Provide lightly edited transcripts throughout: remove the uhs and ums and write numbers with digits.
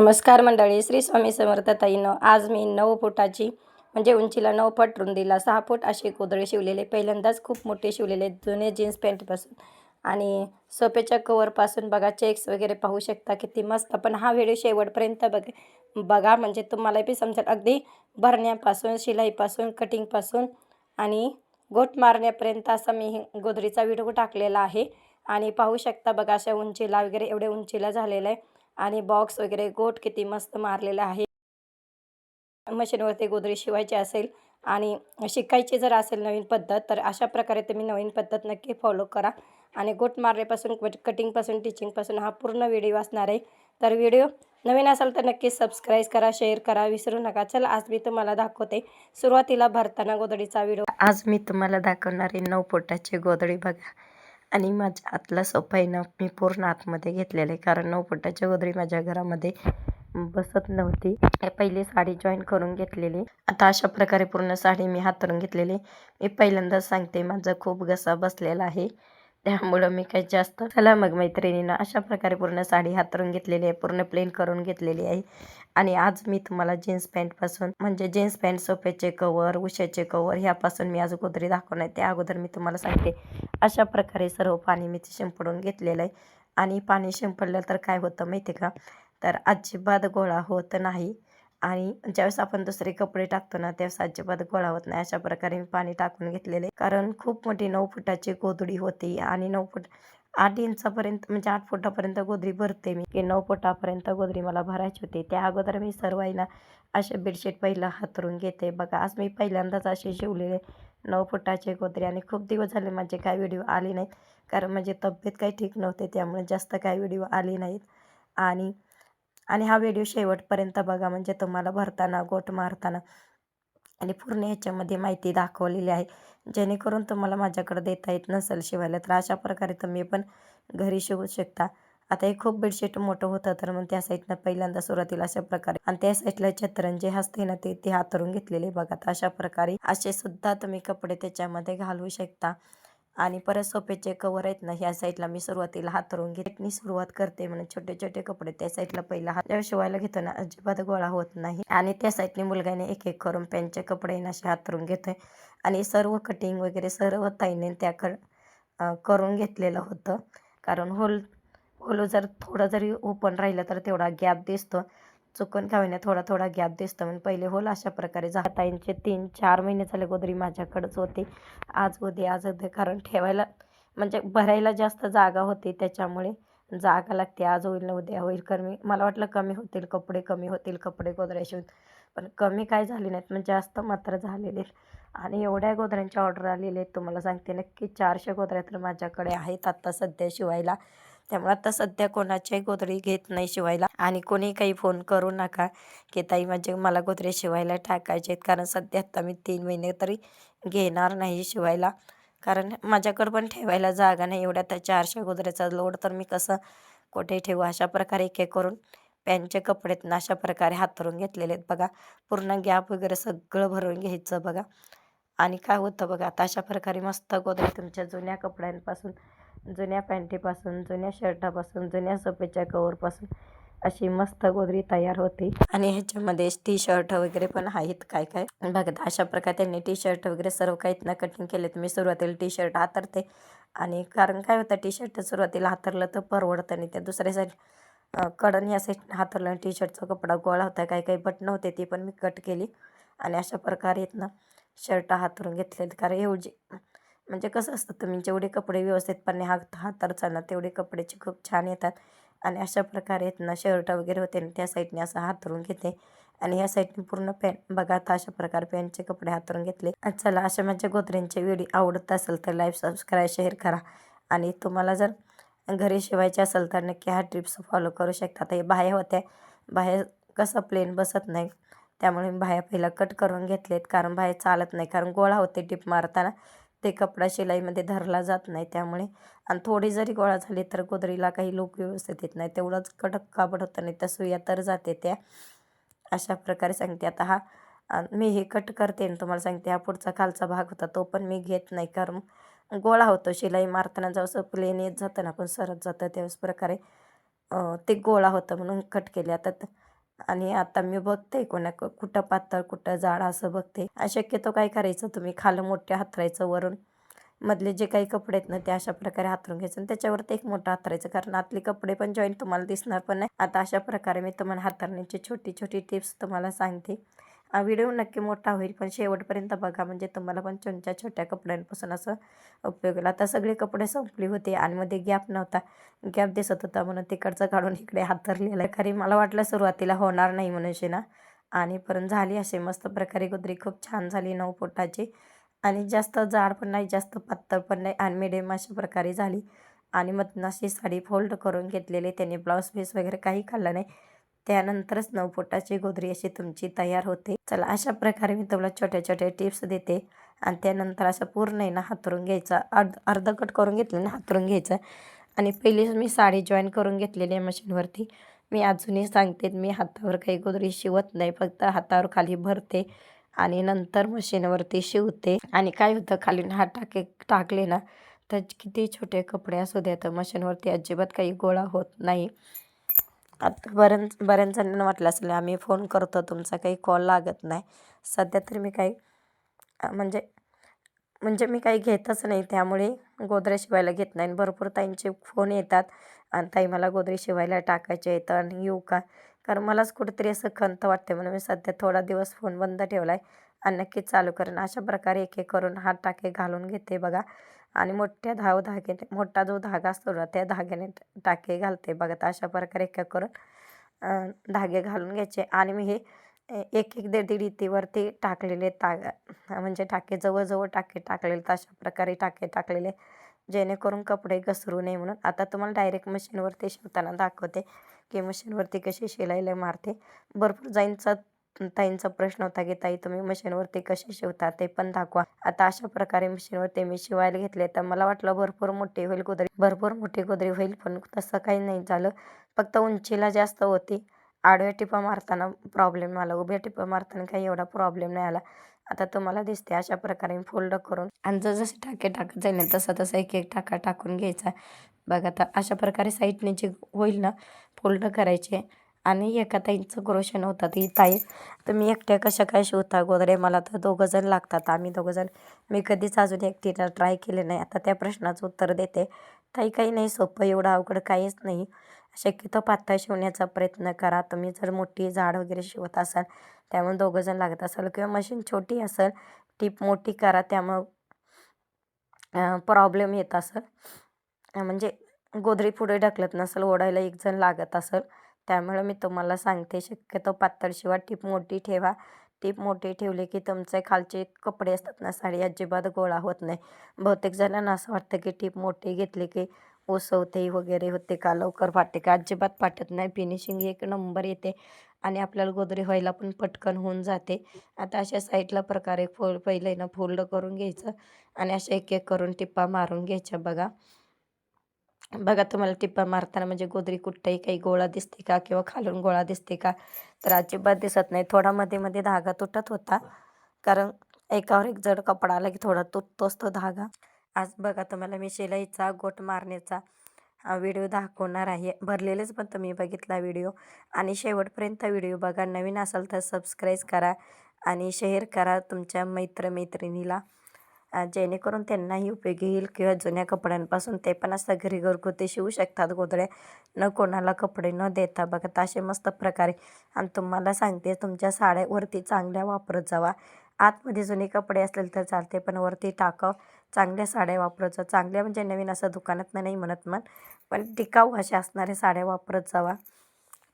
नमस्कार मंडळी, श्री स्वामी समर्थ ताईंनो. आज मी 9 फुटाची म्हणजे उंचीला 9 फूट, रुंदीला 6 फूट असे गोधडे शिवलेले. पहिल्यांदाच खूप मोठे शिवलेले, जुने जीन्स पॅन्टपासून आणि सोफ्याच्या कवरपासून बघा, चेक्स वगैरे पाहू शकता किती मस्त. पण हा व्हिडिओ शेवटपर्यंत बघा म्हणजे तुम्हाला बी समजेल. अगदी भरण्यापासून, शिलाईपासून, कटिंगपासून आणि गोट मारण्यापर्यंत असा मी गोधडीचा व्हिडिओ टाकलेला आहे. आणि पाहू शकता बघा, अशा उंचीला वगैरे एवढे उंचीला झालेलं आहे. आणि बॉक्स वगैरे गोट किती मस्त मारलेला आहे. मशीनवरती गोधडी शिवायची असेल आणि शिकायची जर असेल नवीन पद्धत, तर अशा प्रकारे तुम्ही नवीन पद्धत नक्की फॉलो करा. आणि गोट मारण्यापासून कटिंगपासून टिचिंगपासून हा पूर्ण व्हिडिओ असणार आहे. तर व्हिडिओ नवीन असेल तर नक्की सबस्क्राईब करा, शेअर करा, विसरू नका. चला, आज मी तुम्हाला दाखवते सुरुवातीला भरताना गोधडीचा व्हिडिओ. आज मी तुम्हाला दाखवणार आहे 9 फुटाची गोधडी बघा. आणि माझ्या आतला सोफा आहे ना, मी पूर्ण आतमध्ये घेतलेलं आहे, कारण 9 फुटाची गोधडी माझ्या घरामध्ये बसत नव्हती. पहिली साडी जॉईन करून घेतलेली. आता अशा प्रकारे पूर्ण साडी मी हातरून घेतलेली. मी पहिल्यांदाच सांगते, माझा खूप घसा बसलेला आहे, त्यामुळं मी काही जास्त. चला मग मैत्रिणींना, अशा प्रकारे पूर्ण साडी हातरून घेतलेली आहे, पूर्ण प्लेन करून घेतलेली आहे. आणि आज मी तुम्हाला जीन्स पॅन्टपासून म्हणजे जीन्स पॅन्ट, सोफ्याचे कवर, उशाचे कवर ह्यापासून मी आज गोधडी दाखवणार आहे. त्या अगोदर मी तुम्हाला सांगते, अशा प्रकारे सर्व पाणी मी शिंपडून घेतलेलं आहे. आणि पाणी शिंपडलं तर काय होतं माहिती आहे का, तर अजिबात गोळा होत नाही. आणि ज्यावेळेस आपण दुसरे कपडे टाकतो ना, त्यावेळेस अजिबात गोळा होत नाही. अशा प्रकारे मी पाणी टाकून घेतलेले, कारण खूप मोठी 9 फुटाची गोधडी होती. आणि 9 फूट 8 इंचापर्यंत म्हणजे 8 फुटापर्यंत गोधडी भरते मी, की 9 फुटापर्यंत गोधडी मला भरायची होती. त्या अगोदर मी सर्व आहे ना, असे बेडशीट पहिलं हातरून घेते बघा. आज मी पहिल्यांदाच असे शिवलेले 9 फुटाचे गोधडी. आणि खूप दिवस झाले माझे काही व्हिडिओ आले नाहीत, कारण माझी तब्येत काही ठीक नव्हते, त्यामुळे जास्त काही व्हिडिओ आले नाहीत. आणि आणि हा व्हिडिओ शेवटपर्यंत बघा, म्हणजे तुम्हाला भरताना, गोट मारताना आणि पूर्ण ह्याच्यामध्ये माहिती दाखवलेली आहे, जेणेकरून तुम्हाला माझ्याकडे देता येत नसेल शिवायला, तर अशा प्रकारे तुम्ही पण घरी शिवू शकता. आता हे खूप बेडशीट मोठं होतं, तर मग त्या साईडनं पहिल्यांदा सुरुवातीला अशा प्रकारे, आणि त्या साईडला छत्रण जे असते ना, ते हातरून घेतलेले बघा. तर अशा प्रकारे असे सुद्धा तुम्ही कपडे त्याच्यामध्ये घालू शकता. आणि परत सोफ्याचे कवर आहेत ना, ह्या साईडला मी सुरुवातीला हातरून घेतली सुरुवात करते, म्हणून छोटे छोटे कपडे त्या साईडला पहिला हात शिवायला घेतो ना, अजिबात गोळा होत नाही. आणि त्या साईडने मुलगाने एक एक करून पॅन्टचे कपडे असे हातरून घेतोय. आणि सर्व कटिंग वगैरे सर्व ताईने करून घेतलेलं होतं, कारण होल होल जर थोडं जरी ओपन राहिलं तर तेवढा गॅप दिसतो. चुकून का होईना थोडा थोडा गॅप दिसतो, म्हणून पहिले होल अशा प्रकारे ताईंचे 3-4 महिने झाले गोधडी माझ्याकडेच होती. आज उद्या कारण ठेवायला म्हणजे भरायला जास्त जागा होती, त्याच्यामुळे जागा लागते. आज होईल ना उद्या होईल, कारण मला वाटलं कमी होतील कपडे, कमी होतील कपडे गोधड्या शिवून, पण कमी काय झाले नाहीत, म्हणजे जास्त मात्र झालेले आहेत. आणि एवढ्या गोधड्यांच्या ऑर्डर आलेले आहेत, तुम्हाला सांगते नक्की 400 गोधड्या तर माझ्याकडे आहेत आत्ता सध्या शिवायला. त्यामुळे आता सध्या कोणाच्याही गोधडी घेत नाही शिवायला. आणि कोणी काही फोन करू नका की ताई मला गोधड्या शिवायला टाकायचे आहेत, कारण सध्या आता मी 3 महिने तरी घेणार नाही शिवायला, कारण माझ्याकडं पण ठेवायला जागा नाही. एवढ्या त्या 400 गोधड्याचा लोड तर मी कसं कुठे ठेवू. अशा प्रकारे एक एक करून पॅन्टचे कपडे अशा प्रकारे हातरून घेतलेले आहेत बघा. पूर्ण गॅप वगैरे सगळं भरून घ्यायचं बघा. आणि काय होतं बघा, आता अशा प्रकारे मस्त गोधडी तुमच्या जुन्या कपड्यांपासून, जुन्या पॅन्टीपासून, जुन्या शर्टापासून, जुन्या सोफ्याच्या कवरपासून अशी मस्त गोधडी तयार होते. आणि ह्याच्यामध्ये टी शर्ट वगैरे पण आहेत काय काय बघा. अशा प्रकारे त्यांनी टी शर्ट वगैरे सर्व काही ना कटिंग केले. तर मी सुरुवातीला टी शर्ट हातरते, आणि कारण काय होतं, टी शर्ट सुरुवातीला हातरलं तर परवडतं नाही. त्या दुसऱ्या साईड कडन या साईड हातरलं, टी शर्टचा कपडा गोळा होता, काही काही बटणं होते ती पण मी कट केली. आणि अशा प्रकारे आहेत ना शर्ट हातरून घेतलेले, कारण एवढी म्हणजे कसं असतं, तुम्ही जेवढे कपडे व्यवस्थितपणे हातरचा ना, तेवढे कपड्याचे खूप छान येतात. आणि अशा प्रकारे आहेत ना शर्ट वगैरे होते ना, त्या साईडने असं हातरून घेते. आणि ह्या साईडने पूर्ण पॅन्ट बघा. आता अशा प्रकारे पॅन्टचे कपडे हातरून घेतले. चला, अशा माझ्या गोधड्यांचे व्हिडिओ आवडत असेल तर लाईक, सबस्क्राईब, शेअर करा. आणि तुम्हाला जर घरी शिवायचे असेल तर नक्की हा टिप्स फॉलो करू शकता. आता हे बाह्या होत्या, बाहेर कसं प्लेन बसत नाही, त्यामुळे मी बाह्या पहिला कट करून घेतलेत, कारण बाहेर चालत नाही, कारण गोळा होते टिप मारताना, ते कपडा शिलाईमध्ये धरला जात नाही त्यामुळे. आणि थोडी जरी गोळा झाली तर गोधडीला काही लूक व्यवस्थित येत नाही, तेवढंच कडक कापड होतं, नाही तर सुया तर जाते त्या. अशा प्रकारे सांगते. आता हा मी हे कट करते आणि तुम्हाला सांगते, हा पुढचा खालचा भाग होता तो पण मी घेत नाही, कारण गोळा होतो शिलाई मारताना. जसं प्लेन येत जातं ना, पण सरत जातं, त्याच प्रकारे ते गोळा होतं, म्हणून कट केले. आता आणि आता मी बघते कुठं पातळ कुठं जाड असं बघते. शक्यतो काय करायचं, तुम्ही खालं मोठे हातरायचं, वरून मधले जे काही कपडे आहेत ना ते अशा प्रकारे हातरून घ्यायचं आणि त्याच्यावरती एक मोठं हातरायचं, कारण आतले कपडे पण जॉईंट तुम्हाला दिसणार पण नाही. आता अशा प्रकारे मी तुम्हाला हातरण्याची छोटी छोटी टिप्स तुम्हाला सांगते. व्हिडिओ नक्की मोठा होईल पण शेवटपर्यंत बघा, म्हणजे तुम्हाला पण छोट्या छोट्या कपड्यांपासून असं उपयोग होईल. आता सगळे कपडे संपली होते आणि मध्ये गॅप नव्हता, गॅप दिसत होता म्हणून तिकडचं काढून इकडे हातरलेलं आहे. खरी मला वाटलं सुरुवातीला होणार नाही म्हणून ना, आणि परत झाली अशी मस्त प्रकारे गोदरी खूप छान झाली 9 फुटाची. आणि जास्त जाड पण नाही, जास्त पातळ पण नाही, आणि मिडियम अशा प्रकारे झाली. आणि मधनं अशी साडी फोल्ड करून घेतलेली, त्याने ब्लाऊज पीस वगैरे काही खाल्लं नाही. त्यानंतरच 9 फुटाची गोदरी अशी तुमची तयार होते. चला, अशा प्रकारे मी तुम्हाला छोट्या छोट्या टिप्स देते. आणि त्यानंतर असं पूर्ण आहे ना हातरून घ्यायचं, अर्ध कट करून घेतलं ना हातरून घ्यायचं. आणि पहिली मी साडी जॉईन करून घेतलेली आहे मशीनवरती. मी अजूनही सांगते, मी हातावर काही गोदरी शिवत नाही, फक्त हातावर खाली भरते आणि नंतर मशीनवरती शिवते. आणि काय होतं, खाली हात टाकले ना तर किती छोटे कपडे असू द्या तर मशीनवरती अजिबात काही गोळा होत नाही. आता बऱ्याच जणांना वाटलं असेल आम्ही फोन करतो तुमचा काही कॉल लागत नाही. सध्या तर मी काही म्हणजे म्हणजे मी काही घेतच नाही, त्यामुळे गोदऱ्या शिवायला घेत नाही. भरपूर ताईंचे फोन येतात आणि ताई मला गोदरी शिवायला टाकायचे आहेत आणि येऊ का, कारण मलाच कुठेतरी असं खंत वाटते, म्हणून मी सध्या थोडा दिवस फोन बंद ठेवला आहे आणि नक्कीच चालू करेन. अशा प्रकारे एक एक करून हात टाके घालून घेते बघा. आणि मोठ्या धाग्याने, मोठा जो धागा असतो ना त्या धाग्याने टाके घालते बघा. तर अशा प्रकारे एक एक करून धागे घालून घ्यायचे. आणि मी हे एक एक दीड दीड इतीवरती टाकलेले म्हणजे टाके जवळजवळ टाके टाकलेले, तर अशा प्रकारे टाके टाकलेले, जेणेकरून कपडे घसरू नये म्हणून. आता तुम्हाला डायरेक्ट मशीनवरती शिवताना दाखवते की मशीनवरती कशी शिलाईला मारते. भरपूर ताईंचा प्रश्न होता की ताई तुम्ही मशीनवरती कशी शिवता ते पण दाखवा. आता अशा प्रकारे मशीनवरती मी शिवायला घेतले, तर मला वाटलं भरपूर मोठी होईल गोदरी, भरपूर मोठी गोदरी होईल, पण तसं काही नाही झालं. फक्त उंचीला जास्त होती. आडव्या टिपा मारताना प्रॉब्लेम आला, उभ्या टिपा मारताना काही एवढा प्रॉब्लेम नाही आला. आता तुम्हाला दिसते अशा प्रकारे मी फोल्ड करून, आणि जसे टाके टाकत जाईल ना तसा तसा एक एक टाका टाकून घ्यायचा बघा. आता अशा प्रकारे साईडने जे होईल ना फोल्ड करायचे. आणि एका ताईंचं क्रोशन होता, ती ताई तुम्ही एकट्या कशा काय शिवता गोदरे, मला तर दोघंजण लागतात, आम्ही दोघंजण, मी कधीच अजून एकटीला ट्राय केले नाही. आता त्या प्रश्नाचं उत्तर देते. ताई काही नाही सोपं, एवढं अवघड काहीच नाही. शक्यतो पातळ शिवण्याचा प्रयत्न करा. तुम्ही जर मोठी जाड वगैरे शिवत असाल त्यामुळे दोघंजण लागत असाल, किंवा मशीन छोटी असेल टीप मोठी करा, त्यामुळं प्रॉब्लेम येत असेल. म्हणजे गोदरी पुढे ढकलत नसेल, ओढायला एक जण लागत असेल, त्यामुळे मी तुम्हाला सांगते शक्यतो पातळ शिवा, टीप मोठी ठेवा. टीप मोठी ठेवली की तुमचे खालचे कपडे असतात ना साडी अजिबात गोळा होत नाही. बहुतेक जणांना असं वाटतं की टीप मोठी घेतली की उसवते वगैरे होते का, लवकर फाटते का, अजिबात फाटत नाही. फिनिशिंग एक नंबर येते आणि आपल्याला गोदरी व्हायला पण पटकन होऊन जाते. आता अशा साईडला प्रकारे पहिले ना फोल्ड करून घ्यायचं आणि अशा एक एक करून टिप्पा मारून घ्यायच्या बघा. बघा, तुम्हाला टिप्पा मारताना म्हणजे गोदरी कुठेही काही गोळा दिसते का, किंवा खालून गोळा दिसते का, तर अजिबात दिसत नाही. थोडा मध्ये मध्ये धागा तुटत होता, कारण एकावर एक जड कपडा आला की थोडा तुटतोच तो धागा. आज बघा तुम्हाला मी शिलाईचा गोट मारण्याचा व्हिडिओ दाखवणार आहे. भरलेलेच पण तुम्ही बघितला व्हिडिओ, आणि शेवटपर्यंत व्हिडिओ बघा. नवीन असाल तर सबस्क्राईब करा आणि शेअर करा तुमच्या मैत्रिणीला, जेणेकरून त्यांनाही उपयोगी येईल. किंवा जुन्या कपड्यांपासून ते पण असं घरी घरगुती शिवू शकतात गोधड्या, न कोणाला कपडे न देता बघा. तर असे मस्त प्रकारे. आणि तुम्हाला सांगते तुमच्या साड्यावरती चांगल्या वापरत जावा. आतमध्ये जुने कपडे असतील तर चालते, पण वरती टाकाव चांगल्या साड्या वापरत जा. चांगल्या म्हणजे नवीन असं दुकानात नाही म्हणत पण टिकाऊ अशा असणाऱ्या साड्या वापरत जावा.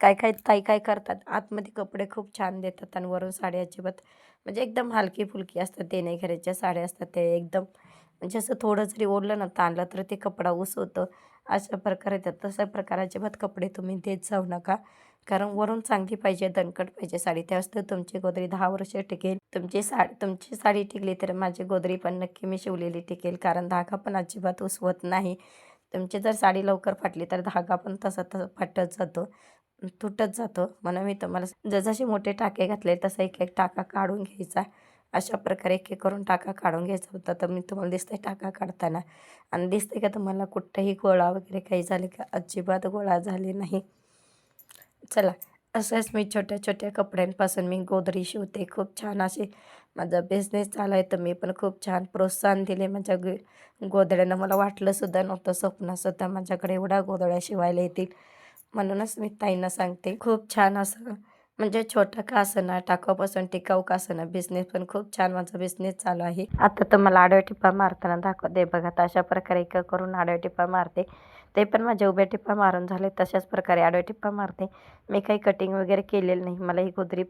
काय ताई काय करतात, आतमध्ये कपडे खूप छान देतात आणि वरून साडी अजिबात म्हणजे एकदम हलकी फुलकी असतात. ते नाही घराच्या साड्या असतात ते एकदम म्हणजे असं थोडं जरी ओढलं ना ताणलं तर ते कपडा उसवतं, अशा प्रकारे येतात. तशा प्रकारे अजिबात कपडे तुम्ही देत जाऊ नका, कारण वरून चांगली पाहिजे, दणकट पाहिजे साडी. त्यावेळेस तर तुमची गोदरी 10 वर्ष टिकेल. तुमची साडी टिकली तर माझी गोदरी पण नक्की मी शिवलेली टिकेल, कारण धागा पण अजिबात उसवत नाही. तुमची जर साडी लवकर फाटली तर धागा पण तसा फाटत जातो, तुटत जातो. म्हणून मी तुम्हाला जसजसे मोठे टाके घातले तसा एक एक टाका काढून घ्यायचा. अशा प्रकारे एक एक करून टाका काढून घ्यायचा होता. तर मी तुम्हाला दिसते टाका काढताना, आणि दिसते का तुम्हाला कुठंही गोळा वगैरे काही झाले का, अजिबात गोळा झाले नाही. चला, असंच मी छोट्या छोट्या कपड्यांपासून मी गोधडी शिवते. खूप छान असे माझा बिझनेस चालू आहे. तर मी पण खूप छान प्रोत्साहन दिले माझ्या गोधड्यांना. मला वाटलंसुद्धा नव्हतं स्वप्नातसुद्धा माझ्याकडे एवढ्या गोधड्या शिवायला येतील. म्हणूनच मी ताईंना सांगते खूप छान असं म्हणजे छोटं का असेना, टाकाऊपासून टिकाऊ का असेना, बिझनेस पण खूप छान माझा बिझनेस चालू आहे. आता तर मला आडव्या टिपा मारताना दाखवते बघा. तर अशा प्रकारे एक करून आडव्या टिपा मारते. ते पण माझ्या उभ्या टिपा मारून झाले. तशाच प्रकारे आडव्या टिपा मारते. मी काही कटिंग वगैरे केलेलं नाही. मला ही गोधडी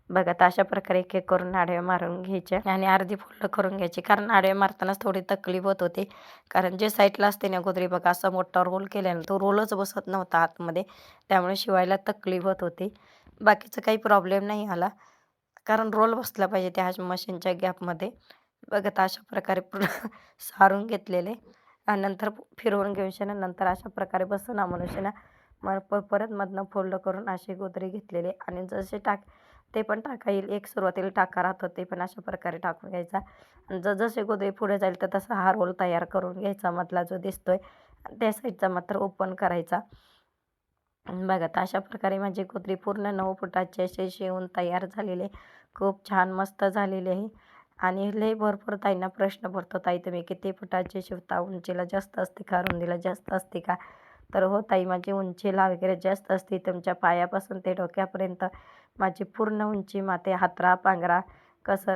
बघा. तर अशा प्रकारे एक एक करून आडव्या मारून घ्यायच्या आणि अर्धी फोल्ड करून घ्यायची. कारण आडव्या मारतानाच थोडी तकलीफ होत होती. कारण जे साईडला असते ना गोधडी बघा, असा मोठा रोल केल्यानं तो रोलच बसत नव्हता आतमध्ये. त्यामुळे शिवायला तकलीफ होत होती. बाकीचं काही प्रॉब्लेम नाही आला. कारण रोल बसला पाहिजे त्या मशीनच्या गॅपमध्ये. बघा तर अशा प्रकारे पूर्ण सारून घेतलेले आणि नंतर फिरवून घेऊन नंतर अशा प्रकारे बसून मनुष्यानं मग परत मधनं फोल्ड करून अशी गोधडी घेतलेली आणि जसे ते पण टाका येईल. एक सुरुवातीला टाका राहतो ते पण अशा प्रकारे टाकून घ्यायचा आणि जसे गोधडी पुढे जाईल तर तसा हा रोल तयार करून घ्यायचा मधला जो दिसतोय. त्या साईडचा मात्र ओपन करायचा. बघा तर अशा प्रकारे माझी गोधडी पूर्ण 9 फुटाची अशी शिवून तयार झालेली आहे. खूप छान मस्त झालेली आहे आणि लय भरपूर ताईंना प्रश्न पडतो, ताई तुम्ही किती फुटाची शिवता? उंचीला जास्त असते का? रुंदीला जास्त असते का? तर हो ताई, माझी उंचीला वगैरे जास्त असते. तुमच्या पायापासून ते डोक्यापर्यंत माझी पूर्ण उंची माते हातरा पांघरा कसं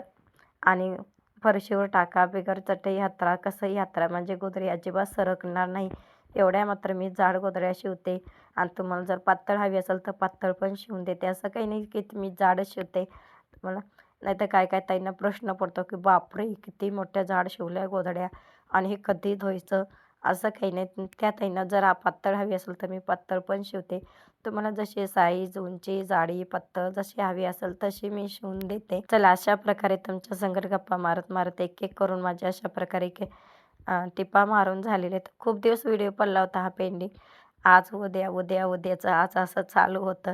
आणि फरशीवर टाका बिगर चटई हातरा कसंही हातरा म्हणजे गोधडी अजिबात सरकणार नाही. एवढ्या मात्र मी जाड गोधड्या शिवते आणि तुम्हाला जर पातळ हवी असेल तर पातळ पण शिवून देते. असं काही नाही की मी जाडच शिवते तुम्हाला. नाहीतर काय काय ताईंना प्रश्न पडतो की बापरे, किती मोठ्या जाड शिवल्या गोधड्या आणि हे कधी धुवायचं? असं काही नाही. त्या ताईंना जर पातळ हवी असेल तर मी पातळ पण शिवते. तुम्हाला जशी साईज, उंची, जाडी, पातळ जशी हवी असेल तशी मी शिवून देते. चला अशा प्रकारे तुमच्या संगत गप्पा मारत मारत एक एक करून माझ्या अशा प्रकारे टिपा मारून झालेले आहेत. खूप दिवस व्हिडिओ पडला होता हा पेंडिंग. आज उद्या, उद्या उद्याचं आज असं चालू होतं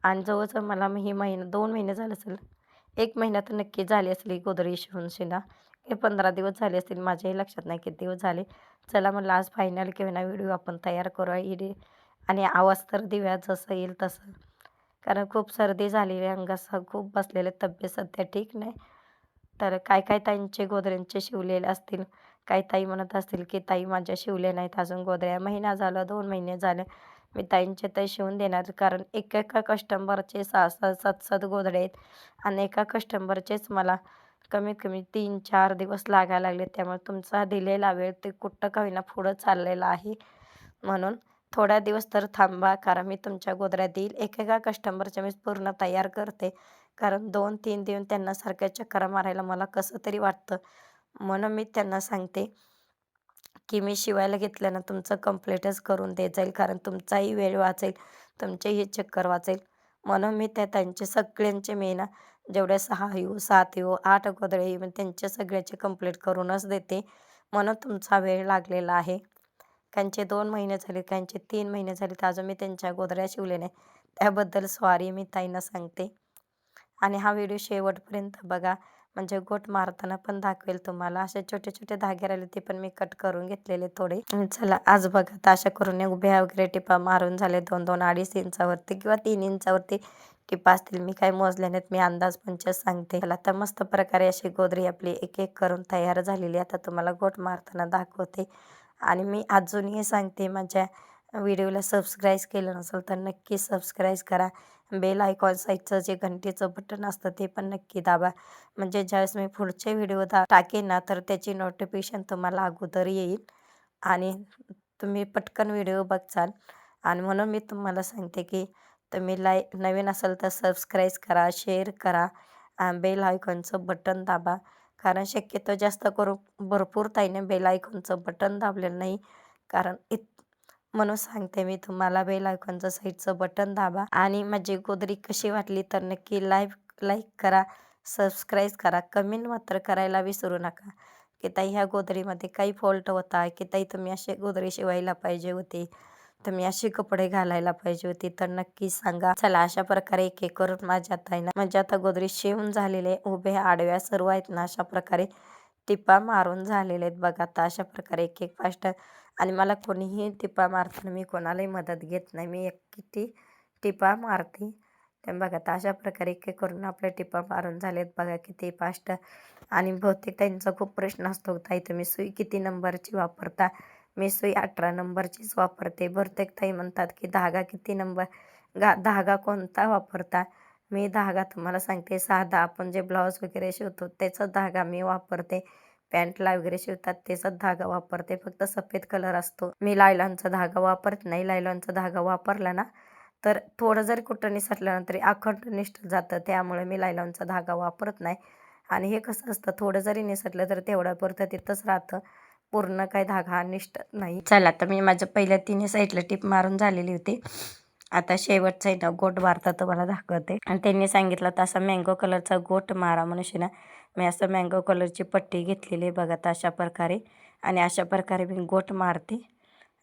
आणि जवळजवळ मला ही 2 महिने झाले असेल. 1 महिना तर नक्की झाली असेल ही गोधडी शिवून. हे 15 दिवस झाले असतील, माझ्याही लक्षात नाही किती दिवस झाले. चला म्हणलं आज फायनल की होईना व्हिडिओ आपण तयार करूया आणि आवाज तर देऊया जसं येईल तसं. कारण खूप सर्दी झालेली आहे, अंगास खूप बसलेले, तब्येत सध्या ठीक नाही. तर काय काय ताईंचे गोधड्यांचे शिवलेले असतील. काही ताई म्हणत असतील की ताई माझ्या शिवल्या नाहीत अजून गोधड्या. महिना झाला, 2 महिने झाले. मी ताईंचे तर शिवून देणार कारण एका कस्टमरचे 6-6, 7-7 गोधड्या आहेत आणि एका कस्टमरचेच मला कमीत कमी 3-4 दिवस लागायला लागले. त्यामुळे तुमचा दिलेला वेळ ते कुठं का होईना पुढं चाललेला आहे. म्हणून थोड्या दिवस तर थांबा, कारण मी तुमच्या गोधड्या देईल. एकेका कस्टमरच्या मी पूर्ण तयार करते. कारण 2-3 देऊन त्यांना सारख्या चक्करा मारायला मला कसं तरी वाटतं. म्हणून मी त्यांना सांगते की मी शिवायला घेतलं तुमचं कंप्लीटच करून देत जाईल. कारण तुमचाही वेळ वाचेल, तुमचेही चक्कर वाचेल. म्हणून मी त्यांचे सगळ्यांचे मी ना जेवढ्या 6 येऊ, 7 येऊ, 8 गोधड्या येऊ, त्यांचे सगळ्याचे कंप्लीट करूनच देते. म्हणून तुमचा वेळ लागलेला आहे. काहींचे 2 महिने झाले, काहींचे 3 महिने झाले, तर अजून मी त्यांच्या गोधड्या शिवल्या नाही. त्याबद्दल सॉरी मी ताईंना सांगते. आणि हा व्हिडिओ शेवटपर्यंत बघा, म्हणजे गोट मारताना पण दाखवेल तुम्हाला. असे छोटे छोटे धागे राहिले ते पण मी कट करून घेतलेले थोडे. आणि चला आज बघा, तर अशा करून उभ्या वगैरे टिपा मारून झाले. 2-2, 2.5 इंचावरती किंवा 3 इंचावरती टिपा असतील. मी काही मोजल्या नाहीत, मी अंदाज पंचच सांगते. चला तर मस्त प्रकारे अशी गोधडी आपली एक एक करून तयार झालेली. आता तुम्हाला गोट मारताना दाखवते. आणि मी अजूनही सांगते, माझ्या व्हिडिओला सबस्क्राईब केलं नसेल तर नक्की सबस्क्राईब करा. बेल आयकॉन साईडचं जे घंटेचं बटन असतं ते पण नक्की दाबा. म्हणजे ज्यावेळेस मी पुढचे व्हिडिओ टाकेन ना तर त्याची नोटिफिकेशन तुम्हाला अगोदर येईल आणि तुम्ही पटकन व्हिडिओ बघचाल. आणि म्हणून मी तुम्हाला सांगते की तुम्ही नवीन असाल तर सबस्क्राईब करा, शेअर करा, बेल आयकॉनचं बटन दाबा. कारण शक्यतो जास्त करून भरपूर ताईने बेल आयकॉनचं बटन दाबलेलं नाही. कारण म्हणून सांगते मी तुम्हाला, बेल आयकॉनचं साईडचं बटन दाबा. आणि माझी गोधडी कशी वाटली तर नक्की लाईक करा, सबस्क्राईब करा, कमेंट मात्र करायला विसरू नका की ताई ह्या गोधडीमध्ये काही फॉल्ट होता, की ताई तुम्ही अशी गोधडी शिवायला पाहिजे होती, तुम्ही असे कपडे घालायला पाहिजे होती, तर नक्की सांगा. चला अशा प्रकारे एक एक करून माझ्या ताईनं म्हणजे आता गोधडी शिवून झालेले, उभ्या आडव्या सर्व आहेत ना अशा प्रकारे टिपा मारून झालेले आहेत बघा. आता अशा प्रकारे एक एक फास्ट. आणि मला कोणीही टिपा मारताना मी कोणालाही मदत घेत नाही, मी एकटी टिपा मारते. ते बघा तर अशा प्रकारे एक एक करून आपल्या टिपा मारून झालेत बघा किती फास्ट. आणि बहुतेक त्यांचा खूप प्रश्न असतो, ताई तुम्ही सुई किती नंबरची वापरता? मी सुई 18 नंबरचीच वापरते. बहुतेक ताई म्हणतात की धागा किती नंबर धागा कोणता वापरता? मी धागा तुम्हाला सांगते, साधा आपण जे ब्लाऊज वगैरे शिवतो त्याचा धागा मी वापरते. पॅन्टला वगैरे शिवतात त्याचाच धागा वापरते. फक्त सफेद कलर असतो. मी लायलॉनचा धागा वापरत नाही. लायलॉनचा धागा वापरला ना तर थोडं जरी कुठं निसटलं ना तरी अखंड निसटून जातं. त्यामुळे मी लायलॉनचा धागा वापरत नाही. आणि हे कसं असतं, थोडं जरी निसटलं तर तेवढ्यापुरतं तिथंच राहतं. पूर्ण काही धागा निसटत नाही. चला तर मी माझ्या पहिल्या तिन्ही साईडला टिप मारून झालेली होती. आता शेवटचा आहे ना गोट मारता तुम्हाला दाखवते. आणि त्यांनी सांगितलं तसा मँगो कलरचा गोट मारा म्हणून ना मी असं मँगो कलरची पट्टी घेतलेली बघा तर अशा प्रकारे. आणि अशा प्रकारे मी गोट मारते.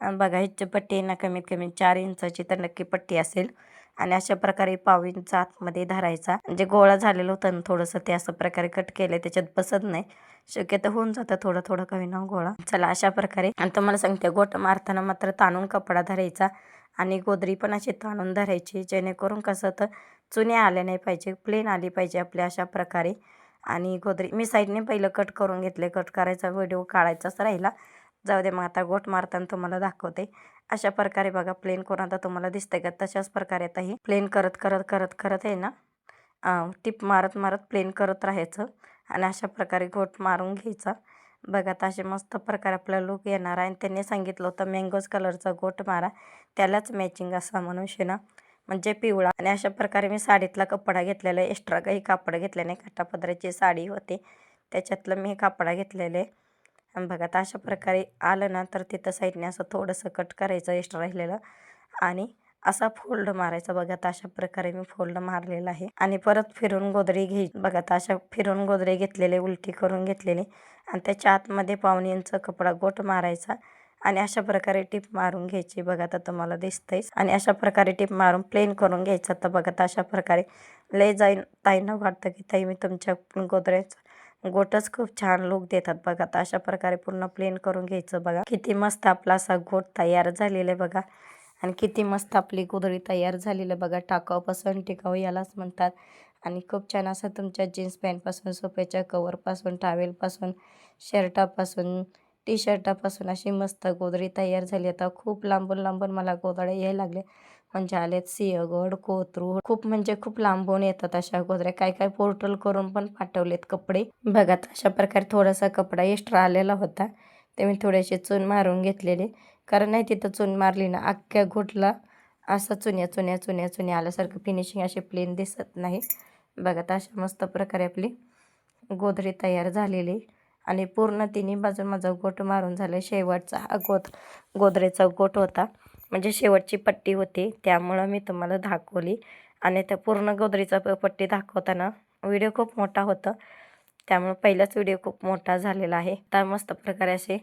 बघा ह्याची पट्टी ना कमीत कमी 4 इंचाची तर नक्की पट्टी असेल. आणि अशा प्रकारे पाव इंच आतमध्ये धरायचा. म्हणजे गोळा झालेलं होतं ना थोडंसं, ते असं प्रकारे कट केलं त्याच्यात बसत नाही. शक्यतो होऊन जातं थोडं थोडं कमी ना गोळा. चला अशा प्रकारे. आणि तुम्हाला सांगते गोट मारताना मात्र ताणून कपडा धरायचा. आणि गोदरी पण अशी ताणून धरायची, जेणेकरून कसं तर चुन्या आल्या नाही पाहिजे, प्लेन आली पाहिजे आपल्या अशा प्रकारे. आणि गोदरी मी साईडने पहिलं कट करून घेतले. कट करायचा व्हिडिओ काढायचाच राहिला, जाऊ दे. मग आता गोट मारताना तुम्हाला दाखवते. अशा प्रकारे बघा प्लेन करून आता तुम्हाला दिसतंय का, तशाच प्रकारे आता ही प्लेन करत करत करत करत आहे ना टिप मारत मारत प्लेन करत राहायचं. आणि अशा प्रकारे गोट मारून घ्यायचा. बघा आता असे मस्त प्रकारे आपला लुक येणार आहे. आणि त्यांनी सांगितलं होतं मँगोज कलरचा गोट मारा, त्यालाच मॅचिंग असा म्हणून शेना म्हणजे पिवळा. आणि अशा प्रकारे मी साडीतला कपडा घेतलेला आहे. एक्स्ट्रा काही कापड घेतले नाही. काठापदराची साडी होती त्याच्यातलं मी कापडा घेतलेलं आहे. आणि बघा आता अशा प्रकारे आलं ना तर तिथं साईडने असं थोडंसं कट करायचं एक्स्ट्रा राहिलेलं. आणि असा फोल्ड मारायचा. बघा आता अशा प्रकारे मी फोल्ड मारलेला आहे. आणि परत फिरून गोदरी घ्यायची. बघा आता अशा फिरून गोदरी घेतलेले, उलटी करून घेतलेले. आणि त्याच्या आतमध्ये पावणे इंच कपडा गोट मारायचा. आणि अशा प्रकारे टिप मारून घ्यायची. बघा आता तुम्हाला दिसतंयच. आणि अशा प्रकारे टिप मारून प्लेन करून घ्यायचं. तर बघा आता अशा प्रकारे लय ताईंना वाटतं की ताई मी तुमच्या गोदऱ्याचं गोटच खूप छान लुक देतात. बघा आता अशा प्रकारे पूर्ण प्लेन करून घ्यायचं. बघा किती मस्त आपला असा गोट तयार झालेला आहे बघा. आणि किती मस्त आपली गोधडी तयार झालेलं बघा. टाकाऊपासून टिकाऊ यालाच म्हणतात. आणि खूप छान असं तुमच्या जीन्स पॅन्टपासून, सोफ्याच्या कवरपासून, टावेलपासून, शर्टापासून, टी शर्टापासून अशी मस्त गोधडी तयार झाली. आता खूप लांबून लांबून मला गोधड्या यायला लागल्या. म्हणजे आलेत सिंहगड, कोथरूड, खूप म्हणजे खूप लांबून येतात अशा गोधड्या. काय काय पोर्टल करून पण पाठवलेत कपडे. बघा अशा प्रकारे थोडासा कपडा एक्स्ट्रा आलेला होता, ते मी थोडेसे चून मारून घेतलेले. कारण नाही तिथं चून मारली ना अख्ख्या गोटला असं चुन्या चुन्या चुन्या चुन्या आल्यासारखं फिनिशिंग असे प्लेन दिसत नाही. बघा अशा मस्त प्रकारे आपली गोधडी तयार झालेली. आणि पूर्ण तिन्ही बाजून माझा गोट मारून झालं. शेवटचा हा गोदरेचा गोट होता, म्हणजे शेवटची पट्टी होती, त्यामुळं मी तुम्हाला दाखवली. आणि त्या पूर्ण गोदरीचा पट्टी दाखवताना व्हिडिओ खूप मोठा होता, त्यामुळे पहिलाच व्हिडिओ खूप मोठा झालेला आहे. तर मस्त प्रकारे असे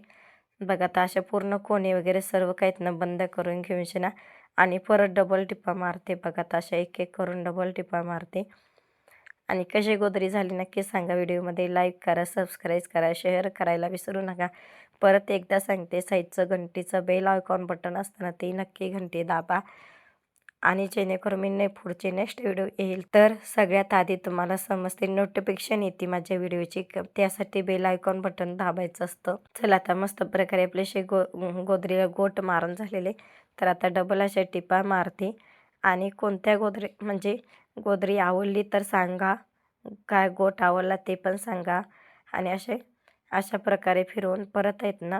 बघा आता अशा पूर्ण कोणी वगैरे सर्व काहीतनं बंद करून घेऊन ना आणि परत डबल टिपा मारते. बघा आता अशा एक एक करून डबल टिपा मारते. आणि कशी गोदरी झाली नक्की सांगा. व्हिडिओमध्ये लाईक करा, सबस्क्राईब करा, शेअर करायला विसरू नका. परत एकदा सांगते, साईडचं घंटीचं बेल आयकॉन बटन असताना ते नक्की घंटी दाबा. आणि जेणेकरून मी पुढचे नेक्स्ट व्हिडिओ येईल तर सगळ्यात आधी तुम्हाला समजते, नोटिफिकेशन येते माझ्या व्हिडिओची. त्यासाठी बेल आयकॉन बटन दाबायचं असतं. चला आता मस्त प्रकारे आपल्याशी गोदरीला गोट मारून झालेले. तर आता डबल अशा टिपा मारते. आणि कोणत्या म्हणजे गोदरी आवडली तर सांगा, काय गोट आवडला ते पण सांगा. आणि अशा प्रकारे फिरवून परत आहेत ना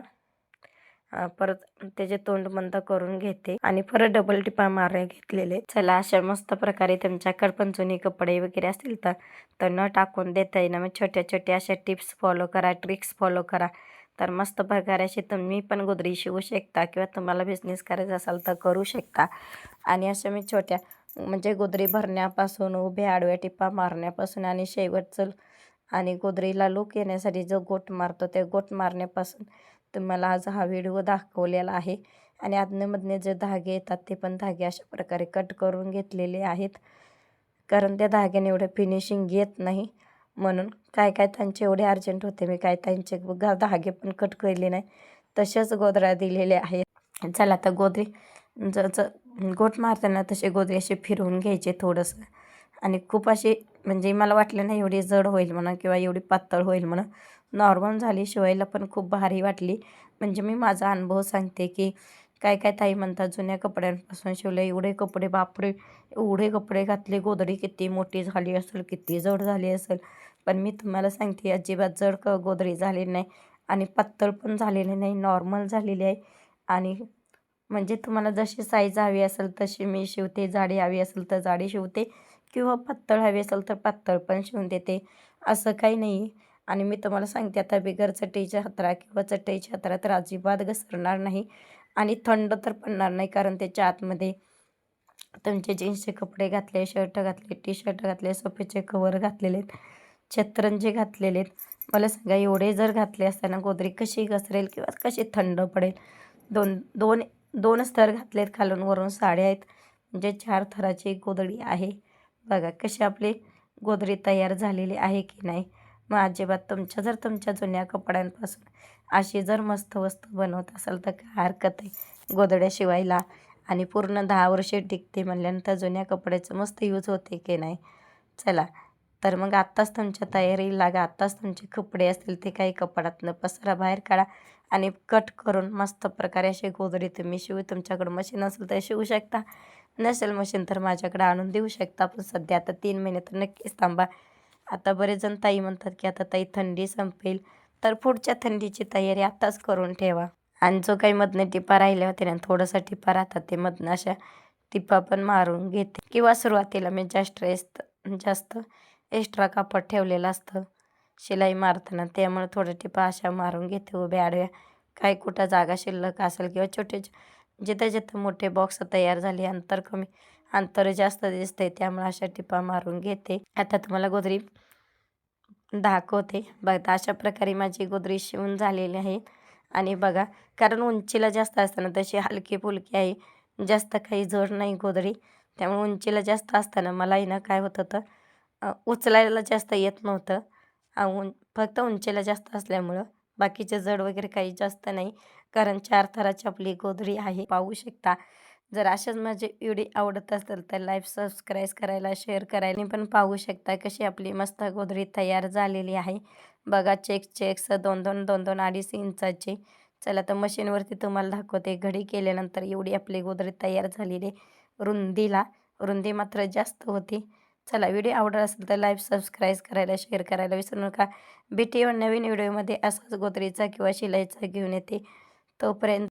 परत त्याचे तोंड बंद करून घेते. आणि परत डबल टिपा मारायला घेतलेले. चला अशा मस्त प्रकारे तुमच्याकडे पण जुने कपडे वगैरे असतील तर न टाकून देता येईना मग छोट्या छोट्या अशा टिप्स फॉलो करा, ट्रिक्स फॉलो करा. तर मस्त प्रकारे अशी तुम्ही पण गोदरी शिवू शकता, किंवा तुम्हाला बिझनेस करायचा असेल तर करू शकता. आणि अशा मी छोट्या म्हणजे गोदरी भरण्यापासून, उभ्या आडव्या टिपा मारण्यापासून, आणि शेवटचं आणि गोदरीला लूक येण्यासाठी जो गोट मारतो त्या गोट मारण्यापासून तुम्हाला आज हा व्हिडिओ दाखवलेला आहे. आणि आदनेमधने जे धागे येतात ते पण धागे अशा प्रकारे कट करून घेतलेले आहेत, कारण त्या धाग्याने एवढं फिनिशिंग येत नाही. म्हणून काय काय त्यांचे एवढे अर्जंट होते, मी काय त्यांचे धागे पण कट केले नाही, तसेच गोदऱ्या दिलेल्या आहेत. चला आता गोदरी गोट मारताना तसे गोदरी असे फिरवून घ्यायचे थोडंसं. आणि खूप अशी म्हणजे मला वाटलं नाही एवढी जड होईल म्हणा किंवा एवढी पातळ होईल म्हणा. नॉर्मल झाली, शिवायला पण खूप भारी वाटली. म्हणजे मी माझा अनुभव सांगते की काय काय ताई म्हणतात जुन्या कपड्यांपासून शिवले एवढे कपडे, बापरे! एवढे कपडे घातले, गोधडी किती मोठी झाली असेल, किती जड झाली असेल. पण मी तुम्हाला सांगते अजिबात जड गोधडी झालेली नाही आणि पातळ पण झालेली नाही, नॉर्मल झालेली आहे. आणि म्हणजे तुम्हाला जशी साईज हवी असेल तशी मी शिवते, जाडी हवी असेल तर जाडी शिवते किंवा पातळ हवी असेल तर पातळ पण शिवून देते, असं काही नाही आहे. आणि मी तुम्हाला सांगते आता बिगर चटईच्या हातरा किंवा चटईच्या हातरा तर अजिबात घसरणार नाही आणि थंड तर पडणार नाही, कारण त्याच्या आतमध्ये तुमचे जीन्सचे कपडे घातले, शर्ट घातले, टी शर्ट घातले, सोफ्याचे कवर घातलेले आहेत, छत्रंजी घातलेले आहेत. मला सांगा एवढे जर घातले असताना गोदरी कशी घसरेल किंवा कशी थंड पडेल. दोन दोन 2च थर घातलेत, खालून वरून साड्या आहेत, म्हणजे 4 थराची गोधडी आहे. बघा कशी आपली गोधडी तयार झालेली आहे की नाही. मग अजिबात तुमच्या जुन्या कपड्यांपासून अशी जर मस्त वस्तू बनवत असाल तर काय हरकत आहे गोधड्या शिवायला. आणि पूर्ण 10 वर्षे टिकते म्हणल्यानंतर जुन्या कपड्याचं मस्त यूज होते की नाही. चला, तर मग आत्ताच तुमच्या तयारीला लागा. आत्ताच तुमचे कपडे असतील ते काही कपाटातनं पसारा बाहेर काढा आणि कट करून मस्त प्रकारे अशी गोधडी तुम्ही तुमच्याकडं मशीन असेल तर शिवू शकता. नसेल मशीन तर माझ्याकडे आणून देऊ शकता. पण सध्या आता 3 महिने तर नक्कीच थांबा. आता बरेच जण ताई म्हणतात की आता ताई थंडी संपेल, तर पुढच्या थंडीची तयारी आत्ताच करून ठेवा. आणि जो काही मधनं टिपा राहिल्या होत्या ना, थोडासा टिपा राहतात ते मधनं अशा टिपा पण मारून घेते किंवा सुरुवातीला मी जास्त एक्स्ट्रा कापड ठेवलेलं असतं शिलाई मारताना, त्यामुळे थोड्या टिपा अशा मारून घेते उभ्या आडव्या. काही कुठं जागा शिल्लक असेल किंवा छोटे जिथं जिथं मोठे बॉक्स तयार झाले, अंतर जास्त दिसते त्यामुळे अशा टिपा मारून घेते. आता तुम्हाला गोधडी दाखवते. बघा अशा प्रकारे माझी गोधडी शिवून झालेली आहे. आणि बघा, कारण उंचीला जास्त असताना तशी हलकी-फुलकी आहे, जास्त काही जड नाही गोधडी. त्यामुळे उंचीला जास्त असताना मलाही ना काय होत होतं, उचलायला जास्त येत नव्हतं. फक्त उंचीला जास्त असल्यामुळं बाकीचे जड वगैरे काही जास्त नाही, कारण 4 थराची आपली गोधडी आहे, पाहू शकता. जर अशाच माझे व्हिडिओ आवडत असेल तर लाईक, सबस्क्राईब करायला, शेअर करायला पण पाहू शकता कशी आपली मस्त गोधडी तयार झालेली आहे. बघा चेक्स 2-2, 2-2, 2.5 इंचाचे. चला तर मशीनवरती तुम्हाला दाखवते. घडी केल्यानंतर एवढी आपली गोधडी तयार झालेली आहे. रुंदी मात्र जास्त होती. चला, व्हिडिओ आवडत असेल तर लाईक, सबस्क्राईब करायला, शेअर करायला विसरू नका. भेटूया नवीन व्हिडिओमध्ये असाच गोधडीचा किंवा शिलाईचा घेऊन येते. तोपर्यंत